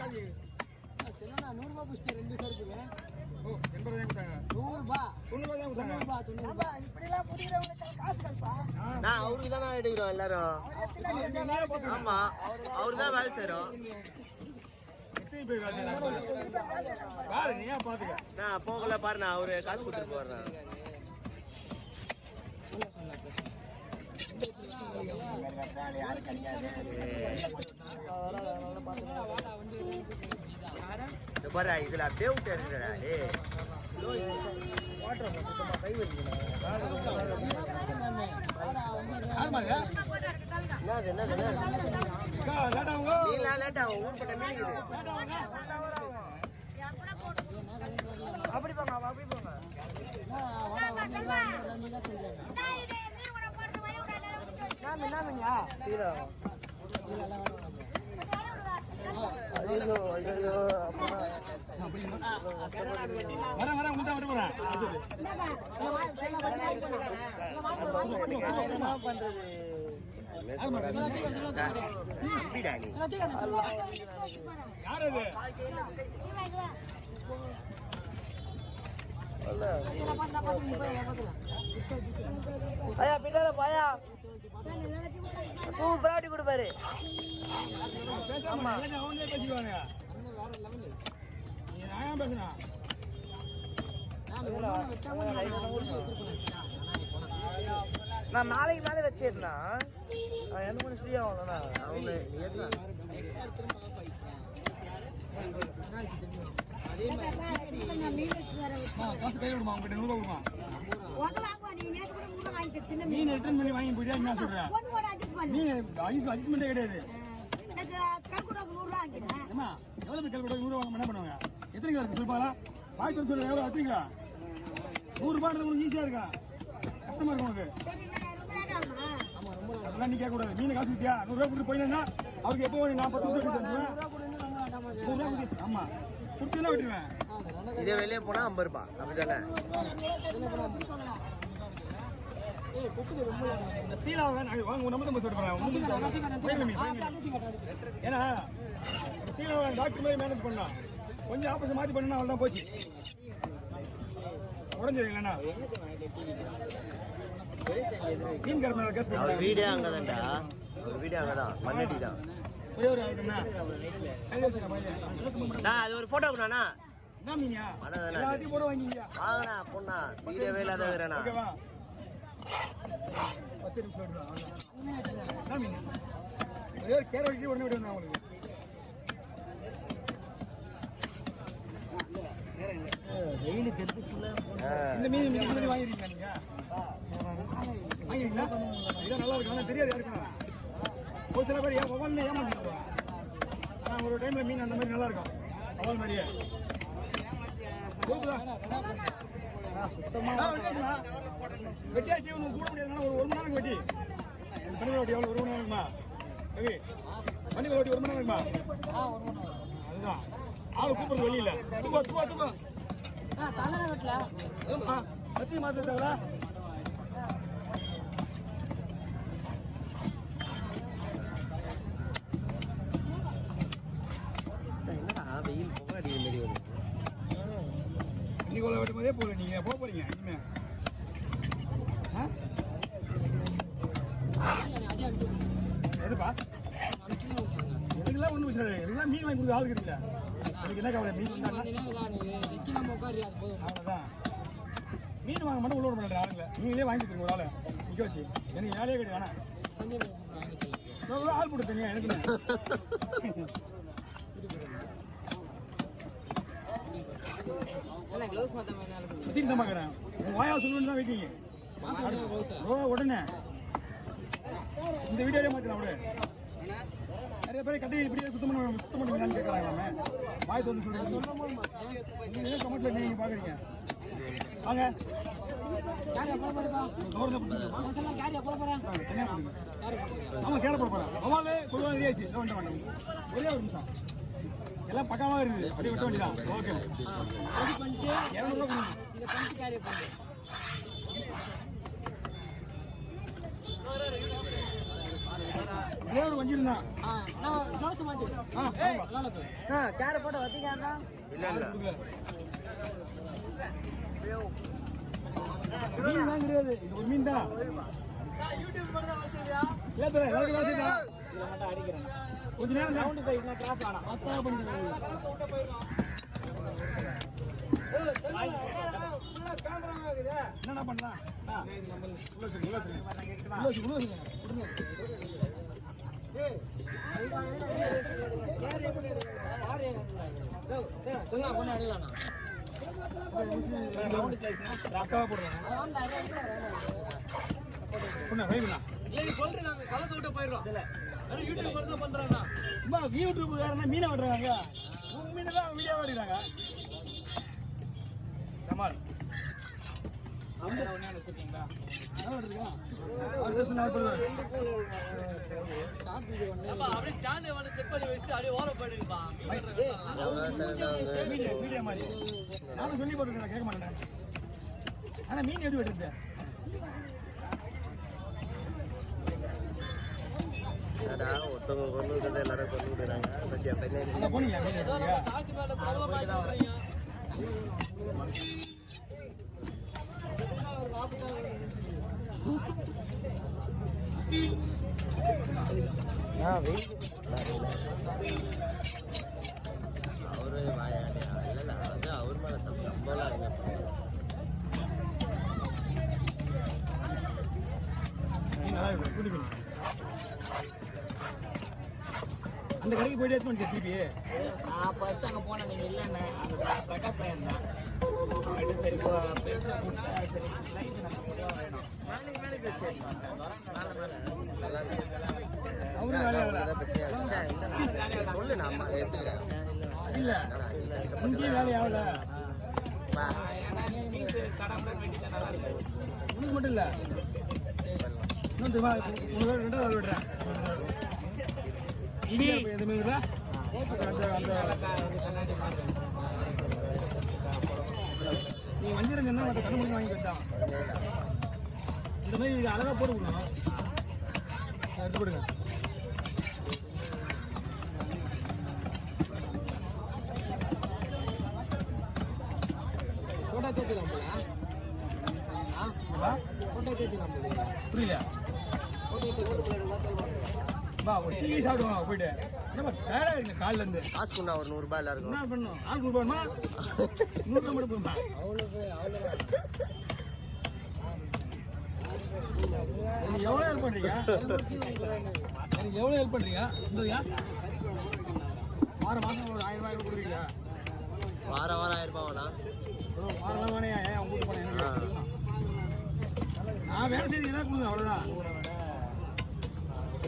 100 புஷ்டி 2 சருக்கு. ஓ 80 தான் கொடுத்தாங்க. 100 தான் இப்படிலாம் புடிக்கிறவங்களுக்கு காசு கல்பா. நான் அவருக்கு தானே எடுக்கிறோம் எல்லாரும். ஆமா அவரு தான் வேலை செய்யறோம். பாரு நீ ஏன் பாத்துக்க. நான் போகல பாரு, நான் அவரு காசு கொடுத்துட்டு போறேன். பாரு இதுல அப்படியே விட்டு இருக்குடா. கை அப்படி போங்க அப்படி போங்க. ஐயா பின்னால பாயா பிராட்டி கொடுப்பாரு. நான் நாளைக்கு மேலே வச்சிருந்தா என்ன பண்ணி ஃப்ரீ ஆகலண்ணா. மீன் ரிட்டர்ன் பண்ணி வாங்கி போயிட்டா என்ன சொல்றேன். மீன் அட்ஜஸ்ட்மெண்டே கிடையாது. எவ்வளவு பேர் கல்கூட 100 வாங்க என்ன பண்ணுவாங்க. எத்தனை கிலோ இருக்கு சொல்லுப்பாங்களா. வாய்ப்பு சொல்லுங்க எவ்வளவு எத்தனை 100 ரூபாய் உங்களுக்கு ஈஸியா இருக்கா கஷ்டமா இருக்கும் உனக்கு. அதெல்லாம் நீ கேட்க கூடாது. மீன் காசு வித்தியா 100 ரூபாய் கொடுத்து போயிருந்தா அவருக்கு எப்போ நான் 10 வருஷம் கொடுத்துருவேன். 100 ரூபாய் கொடுத்து ஆமா கொடுத்துலாம் விட்டுருவேன். இதே வெளியே போனா 50 ரூபாய் அப்படிதானே. இந்த சீலாவை வாங்க நம்ம சொல்றேன். ஏன்னா சீலாவை டாக்டர் மாதிரி மேனேஜ் பண்ணலாம். கொஞ்சம் ஆபரேஷன் மாற்றி பண்ணா அவள் தான் போச்சு. உடஞ்சிருக்கீங்களா மீன் கருமையில கேஸ் அவர் வீடே அங்கதான்டா. அவர் வீடே அங்கதான் மண்ணடி தான். ஒரே ஒரு அது ஒரு போட்டோ கொடுண்ணா. என்ன மீனியா எல்லாத்தையும் போட வாங்கிங்க வாங்கண்ணா பொண்ணா வீடே இல்லாத இருக்கிறேண்ணா. 10 நிமிஷம் என்ன மீன் ஒரே ஒரு கேர வச்சு உடனே விடுவேன் உங்களுக்கு. இந்த மீன் நீங்க வாங்கிருக்கீங்களா. நீங்க வாங்கிருக்கீங்களா. இதான் நல்லா இருக்கு. ஆனால் தெரியாது யாருக்கா. ஒரு சில பேர் ஒவ்வொன்று ஏமாந்துருக்கோம். ஆனால் ஒரு டைம்ல மீன் அந்த மாதிரி நல்லா இருக்கும். அவள் மாதிரியே வெட்டியாச்சு ஒன்று கூட முடியாதுன்னா ஒரு மணி நேரம் வெட்டி பனிக்கல் ஓட்டி எவ்வளோ 1 மணி நேரம் இருக்குமா. ரவி பனிக்கல் ஓட்டி 1 மணி நேரம் இருக்குமா. அதுதான் ஆள் கூப்பிடுறது வெளியில தூக்கம் பத்தி மாத்திட்டாங்களா. வெயில் போக அடிக்கிற மாதிரி வருது. இன்னைக்கு வெட்டும் போதே போகல. நீங்க போக போறீங்க இனிமே. எதுப்பா இதுக்கெல்லாம் ஒன்றும் பிரச்சனை இல்லை. இதெல்லாம் மீன் வாங்கி கொடுத்து ஆளுக்கு இருக்குல்ல. அதுக்கு என்ன கவலை. மீன் அவ்வளோதான். மீன் வாங்க மட்டும் உள்ள விட மாட்டேன் ஆளுங்களை. நீங்களே வாங்கி கொடுத்துருங்க ஒரு ஆளை நிற்க வச்சு. எனக்கு வேலையே கிடையாது. வேணாம் ஆள் போட்டு தனியா எனக்கு வச்சுட்டு தான் பார்க்குறேன். உங்கள் வாயா சொல்லணுன்னு தான் வைக்கிங்க. உடனே இந்த வீடியோலே மாற்றலாம். அவரு நிறைய பேர் கட்டி இப்படியே சுத்தம் பண்ணுவீங்கன்னு கேட்குறாங்களாமே. வாய் தோன்று சொல்லுங்க. நீங்கள் கமெண்ட்ல நீங்கள் பார்க்குறீங்க. வாங்க ஆமாம் கேட போட போகிறேன். அவாலே பொதுவாக ரெடியாச்சு. ஒரே ஒரு நிமிஷம் எல்லாம் பக்காவாக இருக்குது. அப்படியே விட்ட வேண்டியதான். ஓகே 200 ரூபா ஒரே ஒரு வஞ்சிரம் தான். நான் ஜோசு மாதிரி கேர போட்டு வத்தீங்கன்னா இல்ல இல்ல மீன் தான் கிடையாது, இது ஒரு மீன் தான். இல்ல தர, எல்லாருக்கும் வேலை செய்யுதா? கொஞ்ச நேரம் ரவுண்டு சைஸ்னா கிராஸ் ஆனா அத்தா பண்ணிடுங்க. என்னடா பண்ணலாம்? உள்ள சொல்லு, உள்ள சொல்லு. உள்ள சொல்லு, உள்ள சொல்லு. சொன்னா கொஞ்சம் அடிக்கலாம்ண்ணா ரவுண்டு சைஸ்னா கிராஸாக போடுறாங்க. பொண்ணா வைங்கண்ணா. அம்மா யூடியூப்காரனா மீனை விடுறாங்க, உங்க மீனை தான் வீடியோ விடுறாங்க. கமால் மீடியா மாதிரி நானும் சொல்லி போட்டுருக்கேன், கேட்க மாட்டேன். ஆனா மீன் எப்படி விட்டுருந்தேன்? ஒருத்தவங்க கொண்டு விடுறது எல்லாரும் கொண்டு விடுறாங்க. பத்தியா அங்க போனீங்க மீன் எடுத்தீங்க? அவரு வாயாலியா இல்ல அது அவர் மேல தப்பு, நம்மளாம் என்ன மீன் நல்லா இருக்கும், குடி மீன். அந்த கடைக்கு போயிட்டு எடுத்து வந்து திருப்பி நான் ஃபர்ஸ்ட் அங்கே போனேன், நீங்கள் இல்லைண்ணே அந்த பிரகாஷ் பையன் தான். சரி பெருசாக சரி வேணும் அவரும் வேலையாகல சொல்லு, நான் அம்மா ஏத்துக்கிறேன். இல்ல இங்கேயும் வேலையாகல. உனக்கு மட்டும் இல்ல, இன்னும் தெரியுமா உங்களுக்கு 2 நாள் விடுறேன். எதுவுமே இல்லை. நீ வஞ்சிரம் என்ன மற்ற கண்ணு வாங்கி போயிட்டான். இந்த மாதிரி இது அழகா போட்டு கொடுக்கணும். எடுத்து போடுங்க. ஃபோட்டோ தேர்த்திலாம் போல ஃபோட்டோ தேர்த்திலாம் போல புரியல. ஃபோட்டோ தேர்த்தி பா ஒரு டீ சாப்பிடுவாங்க போயிட்டு. என்னப்பா டயர்டா இருக்கு காலில இருந்து. காசு கொண்டா ஒரு 100 ரூபாய் எல்லாருக்கும். என்ன பண்ணணும்? ஆள் கொடுப்பாருமா 100 ரூபாய் மட்டும் போதுமா? நீங்க எவ்வளோ ஹெல்ப் பண்றீங்க? எனக்கு எவ்வளோ ஹெல்ப் பண்றீங்க? இந்தயா மாசம் ஒரு 1000 ரூபாய் கொடுக்குறீங்களா? வாரம் 1000 ரூபாய் வேணா வாரம் தானே ஏன் உங்களுக்கு போனேன்? நான் வேலை செய்யறீங்க கொடுங்க, அவ்வளோதான்.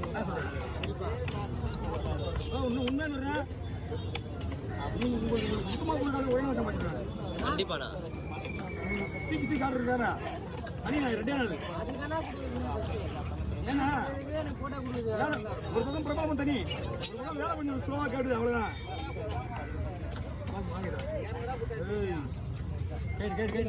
என்ன சொல்றேன்? இன்னும் உண்மையா அப்படின்னு உங்களுக்கு சுத்தமாக கொடுத்தாலும் ஒழுங்காக வச்ச மாட்டேங்கிறாங்க. கண்டிப்பாண்ணா. தூக்கி காட்டுறது வேற தனி நாள் 2 நாள். ஏன்னா ஒரு பக்கம் பிரபாவம் தனி, ஒரு பக்கம் வேலை கொஞ்சம் ஸ்லோவாக கேட்டுது, அவ்வளோதான். கேட்டு